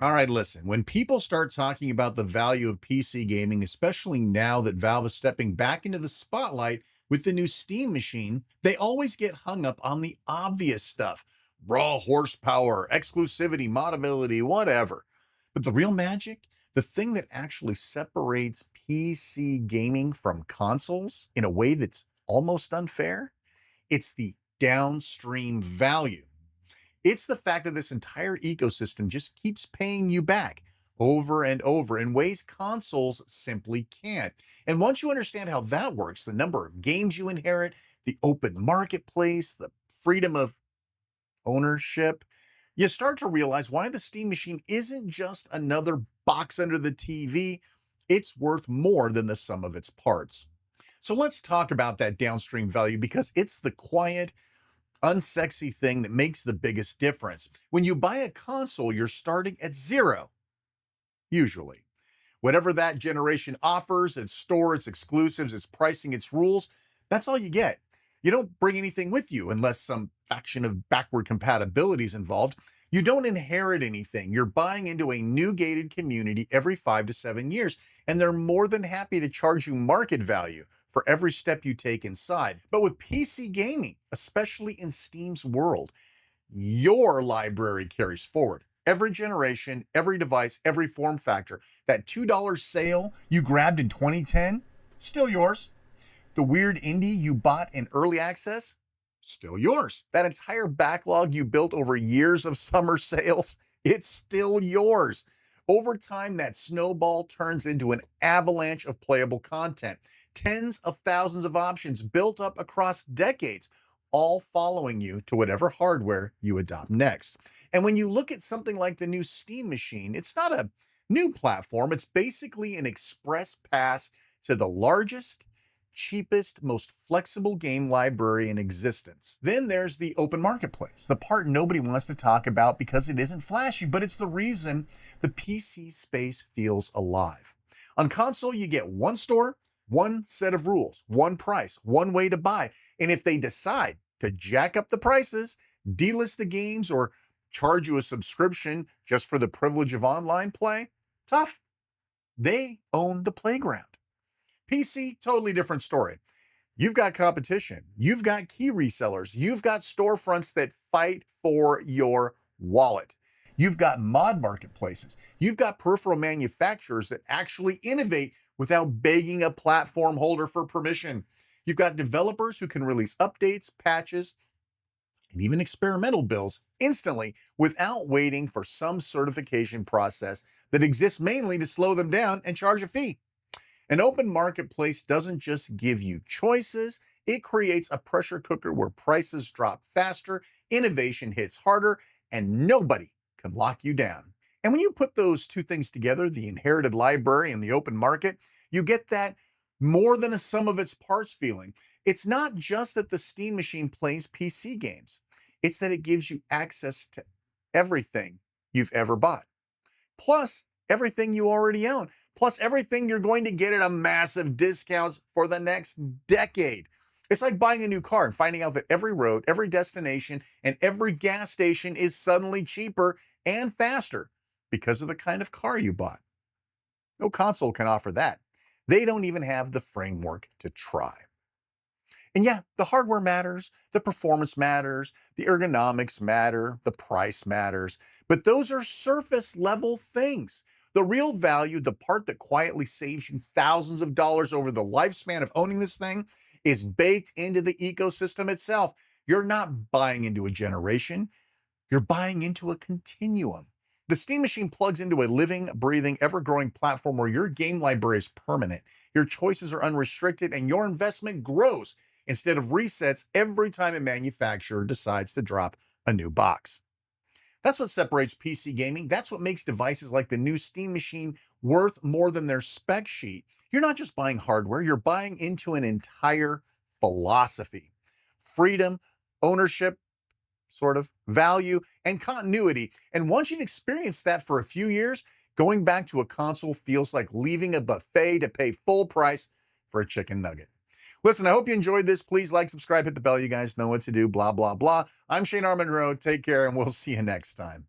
All right, listen, when people start talking about the value of PC gaming, especially now that Valve is stepping back into the spotlight with the new Steam machine, they always get hung up on the obvious stuff: raw horsepower, exclusivity, modability, whatever. But the real magic, the thing that actually separates PC gaming from consoles in a way that's almost unfair, it's the downstream value. It's the fact that this entire ecosystem just keeps paying you back over and over in ways consoles simply can't. And once you understand how that works, the number of games you inherit, the open marketplace, the freedom of ownership, you start to realize why the Steam machine isn't just another box under the TV. It's worth more than the sum of its parts. So let's talk about that downstream value because it's the quiet, unsexy thing that makes the biggest difference. When you buy a console, you're starting at zero, usually. Whatever that generation offers, its store, its exclusives, its pricing, its rules, that's all you get. You don't bring anything with you unless some faction of backward compatibility is involved. You don't inherit anything. You're buying into a new gated community every 5 to 7 years, and they're more than happy to charge you market value for every step you take inside. But with PC gaming, especially in Steam's world, your library carries forward. Every generation, every device, every form factor. That $2 sale you grabbed in 2010, still yours. The weird indie you bought in early access, still yours. That entire backlog you built over years of summer sales, it's still yours. Over time, that snowball turns into an avalanche of playable content. Tens of thousands of options built up across decades, all following you to whatever hardware you adopt next. And when you look at something like the new Steam machine, it's not a new platform. It's basically an express pass to the largest, cheapest, most flexible game library in existence. Then there's the open marketplace, the part nobody wants to talk about because it isn't flashy, but it's the reason the PC space feels alive. On console, you get one store, one set of rules, one price, one way to buy. And if they decide to jack up the prices, delist the games, or charge you a subscription just for the privilege of online play, tough. They own the playground. PC, totally different story. You've got competition. You've got key resellers. You've got storefronts that fight for your wallet. You've got mod marketplaces. You've got peripheral manufacturers that actually innovate without begging a platform holder for permission. You've got developers who can release updates, patches, and even experimental builds instantly without waiting for some certification process that exists mainly to slow them down and charge a fee. An open marketplace doesn't just give you choices, it creates a pressure cooker where prices drop faster, innovation hits harder, and nobody can lock you down. And when you put those two things together, the inherited library and the open market, you get that more than a sum of its parts feeling. It's not just that the Steam machine plays PC games, it's that it gives you access to everything you've ever bought. Plus, everything you already own, plus everything you're going to get at a massive discount for the next decade. It's like buying a new car and finding out that every road, every destination, and every gas station is suddenly cheaper and faster because of the kind of car you bought. No console can offer that. They don't even have the framework to try. And yeah, the hardware matters, the performance matters, the ergonomics matter, the price matters, but those are surface level things. The real value, the part that quietly saves you thousands of dollars over the lifespan of owning this thing, is baked into the ecosystem itself. You're not buying into a generation, you're buying into a continuum. The Steam machine plugs into a living, breathing, ever-growing platform where your game library is permanent, your choices are unrestricted, and your investment grows instead of resets every time a manufacturer decides to drop a new box. That's what separates PC gaming. That's what makes devices like the new Steam machine worth more than their spec sheet. You're not just buying hardware, you're buying into an entire philosophy. Freedom, ownership, sort of, value, and continuity. And once you've experienced that for a few years, going back to a console feels like leaving a buffet to pay full price for a chicken nugget. Listen, I hope you enjoyed this. Please like, subscribe, hit the bell. You guys know what to do, blah, blah, blah. I'm Shane R. Monroe. Take care, and we'll see you next time.